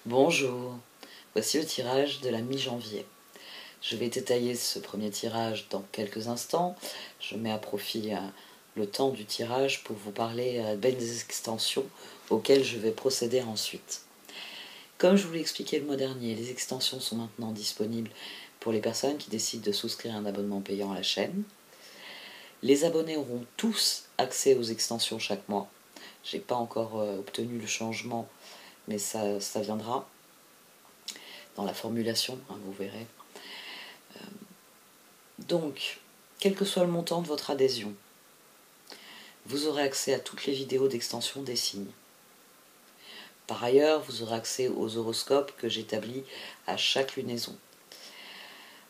Bonjour, voici le tirage de la mi-janvier. Je vais détailler ce premier tirage dans quelques instants. Je mets à profit le temps du tirage pour vous parler des extensions auxquelles je vais procéder ensuite. Comme je vous l'ai expliqué le mois dernier, les extensions sont maintenant disponibles pour les personnes qui décident de souscrire un abonnement payant à la chaîne. Les abonnés auront tous accès aux extensions chaque mois. Je n'ai pas encore obtenu le changement, mais ça viendra dans la formulation, vous verrez. Donc, quel que soit le montant de votre adhésion, vous aurez accès à toutes les vidéos d'extension des signes. Par ailleurs, vous aurez accès aux horoscopes que j'établis à chaque lunaison.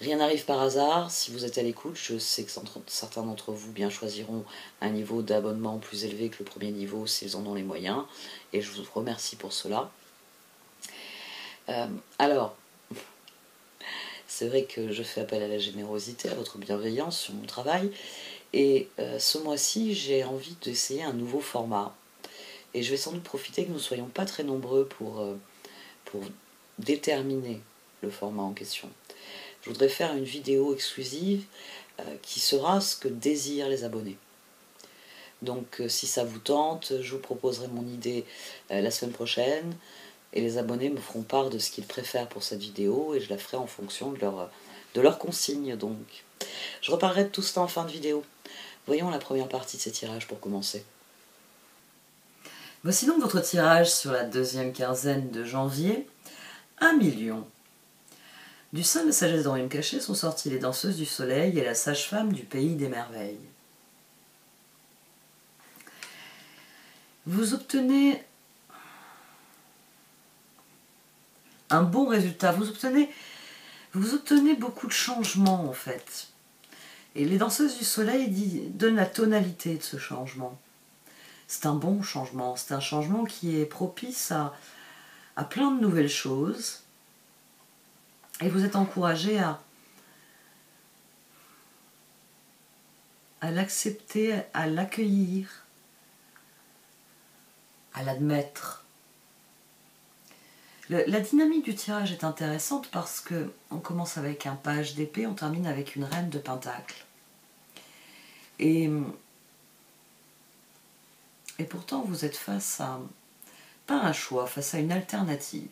Rien n'arrive par hasard, si vous êtes à l'écoute, je sais que certains d'entre vous bien choisiront un niveau d'abonnement plus élevé que le premier niveau s'ils en ont les moyens, et je vous remercie pour cela. Alors, c'est vrai que je fais appel à la générosité, à votre bienveillance sur mon travail, et ce mois-ci, j'ai envie d'essayer un nouveau format. Et je vais sans doute profiter que nous ne soyons pas très nombreux pour déterminer le format en question. Je voudrais faire une vidéo exclusive qui sera ce que désirent les abonnés. Donc si ça vous tente, je vous proposerai mon idée la semaine prochaine, et les abonnés me feront part de ce qu'ils préfèrent pour cette vidéo, et je la ferai en fonction de leurs consignes. Donc, je reparlerai de tout cela en fin de vidéo. Voyons la première partie de ces tirages pour commencer. Voici donc votre tirage sur la deuxième quinzaine de janvier. 1 million. Du sein de sagesse dans une cachée sont sorties les danseuses du soleil et la sage-femme du pays des merveilles. Vous obtenez un bon résultat. Vous obtenez beaucoup de changements en fait. Et les danseuses du soleil donnent la tonalité de ce changement. C'est un bon changement, c'est un changement qui est propice à plein de nouvelles choses. Et vous êtes encouragé à l'accepter, à l'accueillir, à l'admettre. La dynamique du tirage est intéressante parce qu'on commence avec un page d'épée, on termine avec une reine de pentacle. Et pourtant, vous êtes face à, pas un choix, face à une alternative.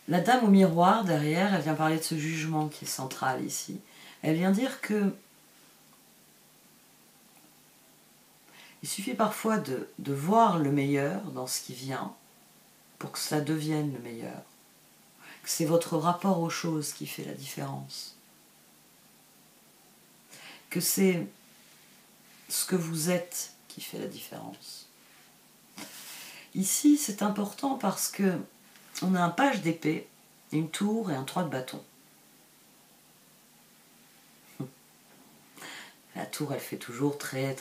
La dame au miroir, derrière, elle vient parler de ce jugement qui est central ici. Elle vient dire que il suffit parfois de voir le meilleur dans ce qui vient pour que cela devienne le meilleur. Que c'est votre rapport aux choses qui fait la différence. Que c'est ce que vous êtes qui fait la différence. Ici, c'est important parce que on a un page d'épée, une tour et un 3 de bâton. La tour, elle fait toujours très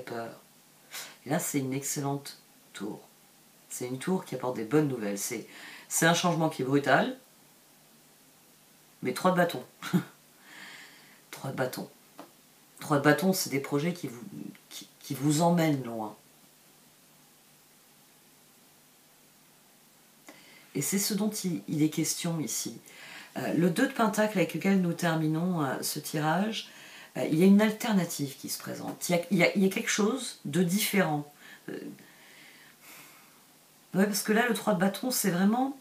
peur. Et là, c'est une excellente tour. C'est une tour qui apporte des bonnes nouvelles. C'est un changement qui est brutal, mais 3 de bâton. 3 de bâton. 3 de bâton, c'est des projets qui vous emmènent loin. Et c'est ce dont il est question ici. Le 2 de pentacle avec lequel nous terminons ce tirage, il y a une alternative qui se présente. Il y a quelque chose de différent. Ouais, parce que là, le 3 de bâton, c'est vraiment...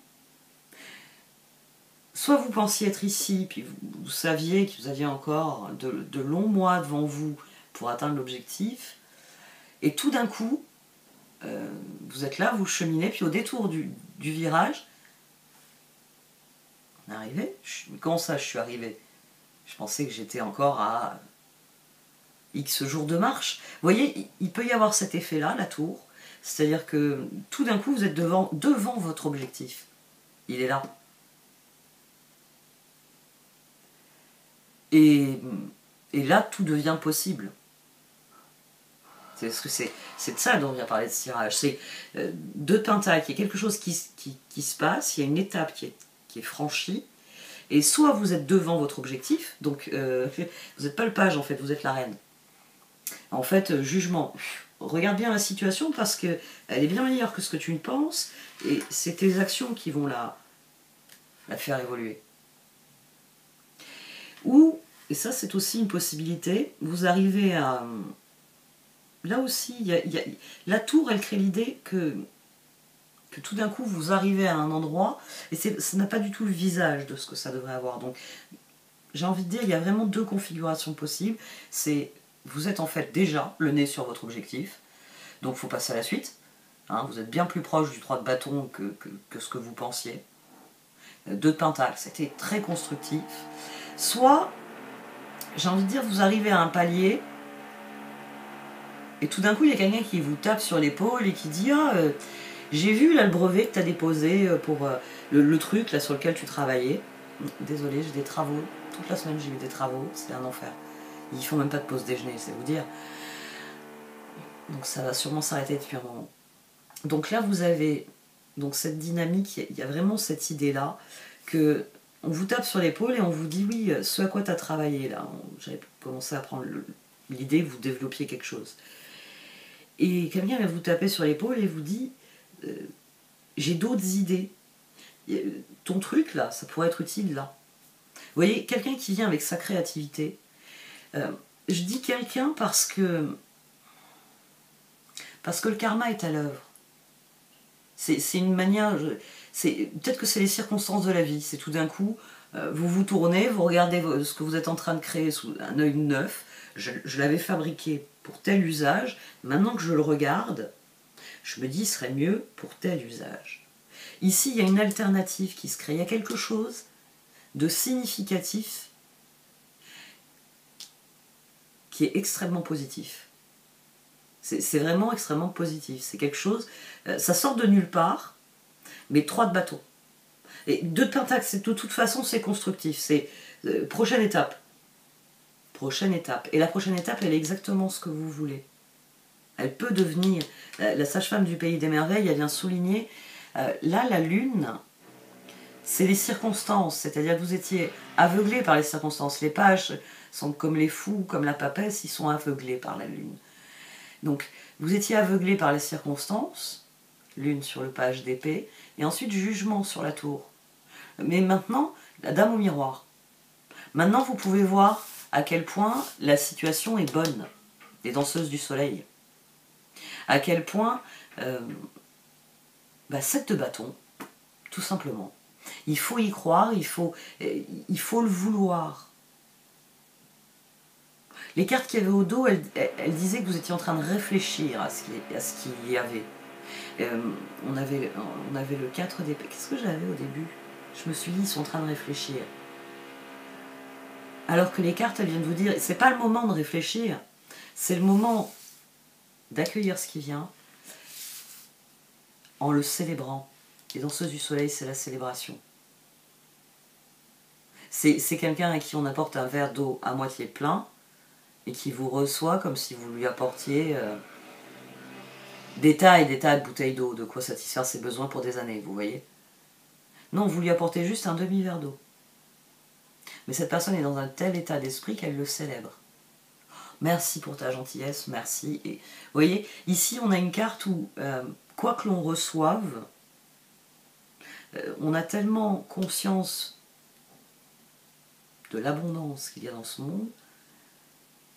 Soit vous pensiez être ici, puis vous saviez que vous aviez encore de longs mois devant vous pour atteindre l'objectif, et tout d'un coup, vous êtes là, vous cheminez, puis au détour du virage, on est arrivé. Comment ça, je suis arrivé? Je pensais que j'étais encore à X jours de marche. Vous voyez, il peut y avoir cet effet-là, la tour, c'est-à-dire que tout d'un coup, vous êtes devant votre objectif. Il est là. Et là, tout devient possible. C'est de ça dont on vient parler de ce tirage. C'est 2 de pentacle, il y a quelque chose qui se passe, il y a une étape qui est franchie, et soit vous êtes devant votre objectif, donc vous n'êtes pas le page en fait, vous êtes la reine. En fait, jugement, regarde bien la situation parce qu'elle est bien meilleure que ce que tu ne penses et c'est tes actions qui vont la faire évoluer. Ou, et ça c'est aussi une possibilité, vous arrivez à... Là aussi, la tour, elle crée l'idée que tout d'un coup vous arrivez à un endroit et ça n'a pas du tout le visage de ce que ça devrait avoir. Donc j'ai envie de dire, il y a vraiment deux configurations possibles. C'est, vous êtes en fait déjà le nez sur votre objectif, donc il faut passer à la suite. Hein, vous êtes bien plus proche du 3 de bâton que ce que vous pensiez. 2 de pentacle, c'était très constructif. Soit, j'ai envie de dire, vous arrivez à un palier et tout d'un coup il y a quelqu'un qui vous tape sur l'épaule et qui dit ah, j'ai vu là le brevet que tu as déposé pour le truc là sur lequel tu travaillais. Désolée, j'ai des travaux. Toute la semaine j'ai eu des travaux, c'est un enfer. Ils font même pas de pause déjeuner, c'est vous dire. Donc ça va sûrement s'arrêter depuis un moment. Donc là vous avez donc cette dynamique, il y a vraiment cette idée-là que on vous tape sur l'épaule et on vous dit oui, ce à quoi tu as travaillé là. J'avais commencé à prendre l'idée que vous développiez quelque chose. Et quelqu'un vient vous taper sur l'épaule et vous dit j'ai d'autres idées. Ton truc là, ça pourrait être utile là. Vous voyez, quelqu'un qui vient avec sa créativité. Je dis quelqu'un parce que le karma est à l'œuvre. C'est une manière... Peut-être que c'est les circonstances de la vie. C'est tout d'un coup, vous vous tournez, vous regardez ce que vous êtes en train de créer sous un œil neuf. Je l'avais fabriqué pour tel usage. Maintenant que je le regarde, je me dis ce serait mieux pour tel usage. Ici, il y a une alternative qui se crée. Il y a quelque chose de significatif qui est extrêmement positif. C'est vraiment extrêmement positif. C'est quelque chose... ça sort de nulle part, mais 3 de bâton. Et 2 de pentacle, de toute façon, c'est constructif. C'est prochaine étape. Prochaine étape. Et la prochaine étape, elle est exactement ce que vous voulez. Elle peut devenir... la sage-femme du Pays des Merveilles, elle vient souligner... là, la lune, c'est les circonstances. C'est-à-dire que vous étiez aveuglé par les circonstances. Les pages sont comme les fous, comme la papesse, ils sont aveuglés par la lune. Donc, vous étiez aveuglé par les circonstances, lune sur le page d'épée, et ensuite jugement sur la tour. Mais maintenant, la dame au miroir. Maintenant, vous pouvez voir à quel point la situation est bonne, les danseuses du soleil. À quel point, 7 de bâton, tout simplement. Il faut y croire, il faut le vouloir. Les cartes qu'il y avait au dos, elles disaient que vous étiez en train de réfléchir à ce qu'il y avait. On avait le 4 d'épée. Qu'est-ce que j'avais au début? Je me suis dit, ils sont en train de réfléchir. Alors que les cartes, elles viennent vous dire, c'est pas le moment de réfléchir, c'est le moment d'accueillir ce qui vient en le célébrant. Les danseuses du soleil, c'est la célébration. C'est quelqu'un à qui on apporte un verre d'eau à moitié plein, et qui vous reçoit comme si vous lui apportiez des tas et des tas de bouteilles d'eau, de quoi satisfaire ses besoins pour des années, vous voyez. Non, vous lui apportez juste un demi-verre d'eau. Mais cette personne est dans un tel état d'esprit qu'elle le célèbre. Merci pour ta gentillesse, merci. Et, vous voyez, ici on a une carte où, quoi que l'on reçoive, on a tellement conscience de l'abondance qu'il y a dans ce monde,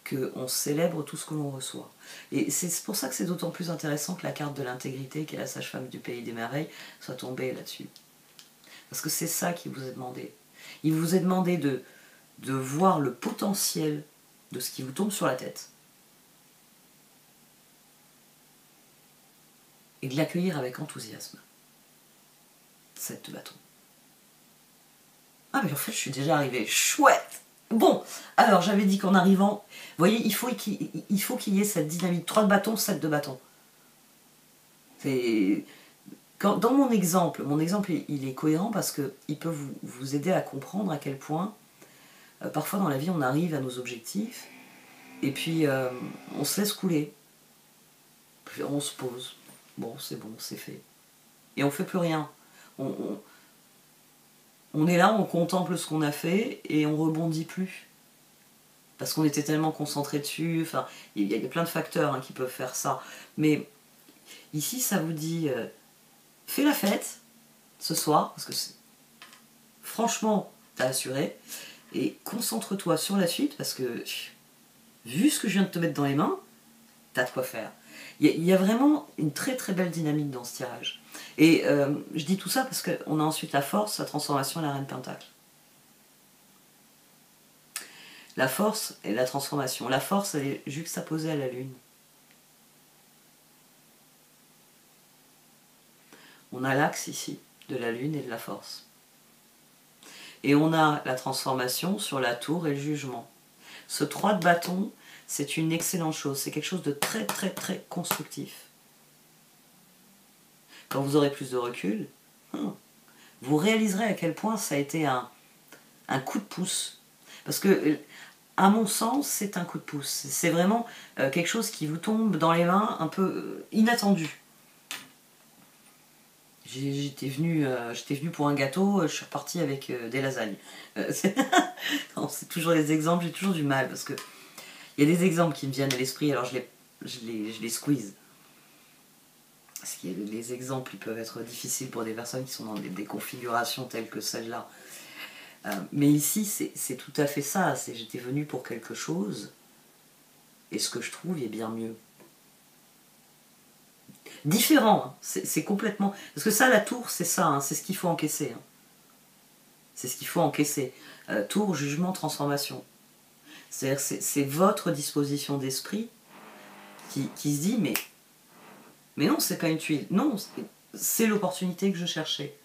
qu'on célèbre tout ce que l'on reçoit. Et c'est pour ça que c'est d'autant plus intéressant que la carte de l'intégrité, qui est la sage-femme du Pays des Merveilles, soit tombée là-dessus. Parce que c'est ça qui vous est demandé. Il vous est demandé de voir le potentiel de ce qui vous tombe sur la tête. Et de l'accueillir avec enthousiasme. 7 de bâton. Ah mais en fait je suis déjà arrivée. Chouette! Bon, alors j'avais dit qu'en arrivant, vous voyez, il faut qu'il y ait cette dynamique. 3 de bâton, 7 de bâton. Dans mon exemple il est cohérent parce qu'il peut vous aider à comprendre à quel point, parfois dans la vie on arrive à nos objectifs, et puis on se laisse couler. Puis on se pose. Bon, c'est fait. Et on fait plus rien. On est là, on contemple ce qu'on a fait et on rebondit plus. parce qu'on était tellement concentré dessus. Enfin, il y a plein de facteurs hein, qui peuvent faire ça. Mais ici, ça vous dit, fais la fête ce soir, parce que franchement, t'as assuré, et concentre-toi sur la suite, parce que vu ce que je viens de te mettre dans les mains, t'as de quoi faire. Il y a vraiment une très très belle dynamique dans ce tirage. Et je dis tout ça parce qu'on a ensuite la force, la transformation et la reine pentacle. La force et la transformation. La force, elle est juxtaposée à la lune. On a l'axe ici de la lune et de la force. Et on a la transformation sur la tour et le jugement. Ce 3 de bâton, c'est une excellente chose. C'est quelque chose de très très très constructif. Quand vous aurez plus de recul, vous réaliserez à quel point ça a été un coup de pouce. Parce que, à mon sens, c'est un coup de pouce. C'est vraiment quelque chose qui vous tombe dans les mains un peu inattendu. J'étais venue pour un gâteau, je suis repartie avec des lasagnes. C'est toujours les exemples, j'ai toujours du mal, parce que il y a des exemples qui me viennent à l'esprit, alors je les squeeze. Parce que les exemples, ils peuvent être difficiles pour des personnes qui sont dans des configurations telles que celle-là. Mais ici, c'est tout à fait ça. J'étais venue pour quelque chose, et ce que je trouve est bien mieux. Différent, hein. C'est complètement... Parce que ça, la tour, c'est ça, hein. C'est ce qu'il faut encaisser. Hein. C'est ce qu'il faut encaisser. Tour, jugement, transformation. C'est-à-dire c'est votre disposition d'esprit qui se dit, mais non, c'est pas une tuile. Non, c'est l'opportunité que je cherchais.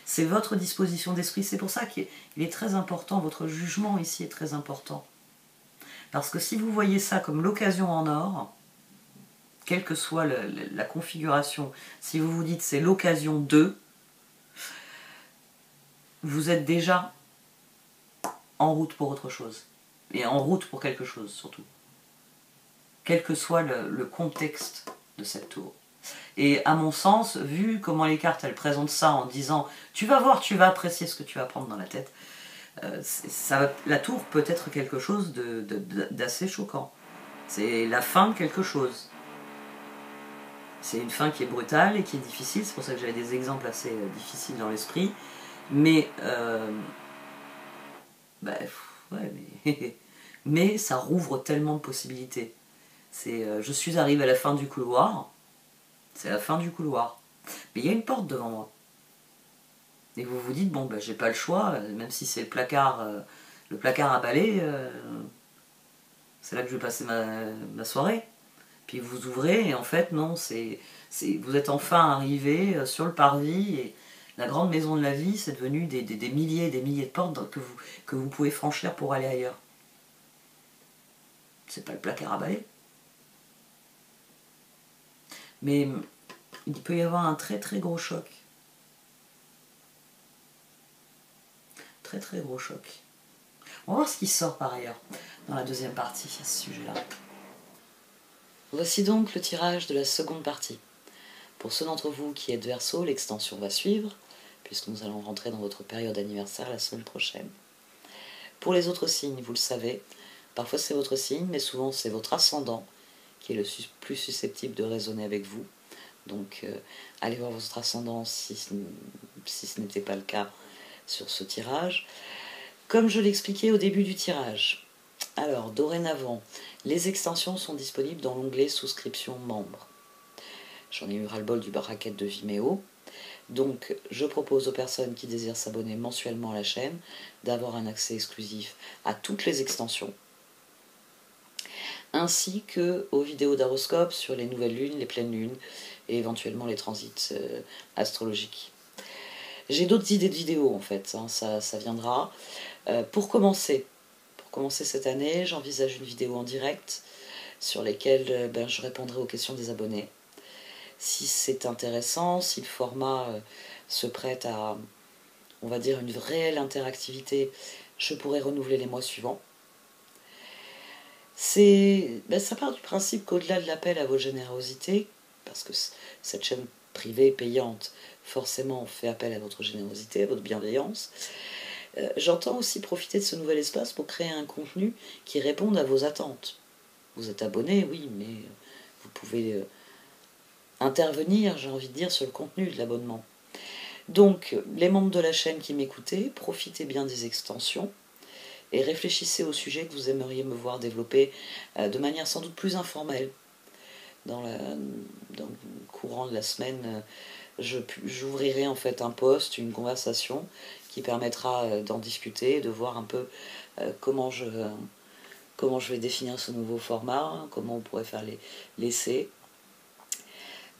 C'est votre disposition d'esprit. C'est pour ça qu'il est très important, votre jugement ici est très important. Parce que si vous voyez ça comme l'occasion en or, quelle que soit la configuration, si vous vous dites c'est l'occasion de, vous êtes déjà en route pour autre chose. Et en route pour quelque chose surtout. Quel que soit le contexte de cette tour. Et à mon sens, vu comment les cartes elles présentent ça en disant tu vas voir, tu vas apprécier ce que tu vas prendre dans la tête, la tour peut être quelque chose d'assez choquant. C'est la fin de quelque chose. C'est une fin qui est brutale et qui est difficile, c'est pour ça que j'avais des exemples assez difficiles dans l'esprit. Mais, mais ça rouvre tellement de possibilités. Je suis arrivé à la fin du couloir, c'est la fin du couloir. Mais il y a une porte devant moi. Et vous vous dites, bon, j'ai pas le choix, même si c'est le placard à balai, c'est là que je vais passer ma soirée. Puis vous ouvrez, et en fait, non, vous êtes enfin arrivé sur le parvis, et la grande maison de la vie, c'est devenu des milliers et des milliers de portes que vous pouvez franchir pour aller ailleurs. C'est pas le placard à balai. Mais il peut y avoir un très très gros choc. Très très gros choc. On va voir ce qui sort par ailleurs dans la deuxième partie à ce sujet-là. Voici donc le tirage de la seconde partie. Pour ceux d'entre vous qui êtes Verseau, l'extension va suivre, puisque nous allons rentrer dans votre période anniversaire la semaine prochaine. Pour les autres signes, vous le savez, parfois c'est votre signe, mais souvent c'est votre ascendant qui est le plus susceptible de résonner avec vous. Donc allez voir votre ascendant si ce n'était pas le cas sur ce tirage. Comme je l'expliquais au début du tirage, alors dorénavant, les extensions sont disponibles dans l'onglet souscription membres. J'en ai eu ras-le-bol du bracket de Vimeo. Donc je propose aux personnes qui désirent s'abonner mensuellement à la chaîne d'avoir un accès exclusif à toutes les extensions, ainsi qu'aux vidéos d'horoscope sur les nouvelles lunes, les pleines lunes et éventuellement les transits astrologiques. J'ai d'autres idées de vidéos en fait, hein, ça viendra. Pour commencer cette année, j'envisage une vidéo en direct sur lesquelles je répondrai aux questions des abonnés. Si c'est intéressant, si le format se prête à, on va dire, une réelle interactivité, je pourrais renouveler les mois suivants. Ça part du principe qu'au-delà de l'appel à vos générosités, parce que cette chaîne privée payante, forcément, fait appel à votre générosité, à votre bienveillance, J'entends aussi profiter de ce nouvel espace pour créer un contenu qui réponde à vos attentes. Vous êtes abonné, oui, mais vous pouvez intervenir, j'ai envie de dire, sur le contenu de l'abonnement. Donc, les membres de la chaîne qui m'écoutez, profitez bien des extensions et réfléchissez au sujet que vous aimeriez me voir développer de manière sans doute plus informelle. Dans le courant de la semaine, j'ouvrirai en fait un post, une conversation qui permettra d'en discuter, de voir un peu comment je vais définir ce nouveau format, comment on pourrait faire l'essai.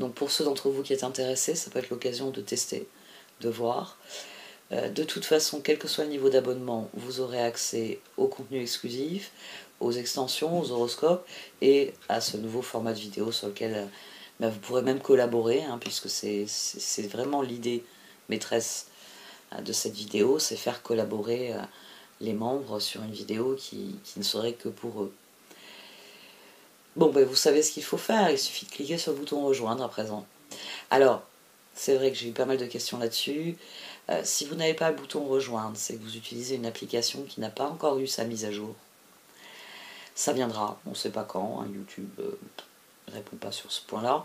Donc pour ceux d'entre vous qui êtes intéressés, ça peut être l'occasion de tester, de voir. De toute façon, quel que soit le niveau d'abonnement, vous aurez accès au contenu exclusif, aux extensions, aux horoscopes et à ce nouveau format de vidéo sur lequel vous pourrez même collaborer, puisque c'est vraiment l'idée maîtresse de cette vidéo, c'est faire collaborer les membres sur une vidéo qui ne serait que pour eux. Bon, vous savez ce qu'il faut faire, il suffit de cliquer sur le bouton rejoindre à présent. Alors, c'est vrai que j'ai eu pas mal de questions là-dessus. Si vous n'avez pas le bouton rejoindre, c'est que vous utilisez une application qui n'a pas encore eu sa mise à jour. Ça viendra, on ne sait pas quand, YouTube ne répond pas sur ce point-là.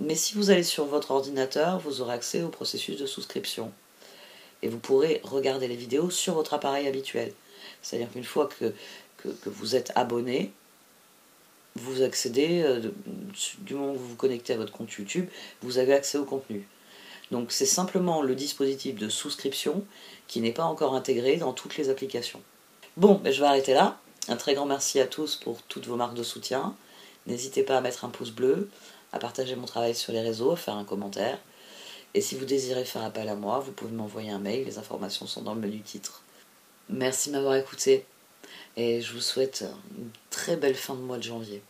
Mais si vous allez sur votre ordinateur, vous aurez accès au processus de souscription. Et vous pourrez regarder les vidéos sur votre appareil habituel. C'est-à-dire qu'une fois que vous êtes abonné, vous accédez, du moment où vous vous connectez à votre compte YouTube, vous avez accès au contenu. Donc c'est simplement le dispositif de souscription qui n'est pas encore intégré dans toutes les applications. Bon, je vais arrêter là. Un très grand merci à tous pour toutes vos marques de soutien. N'hésitez pas à mettre un pouce bleu, à partager mon travail sur les réseaux, à faire un commentaire. Et si vous désirez faire appel à moi, vous pouvez m'envoyer un mail, les informations sont dans le menu titre. Merci de m'avoir écouté et je vous souhaite une très belle fin de mois de janvier.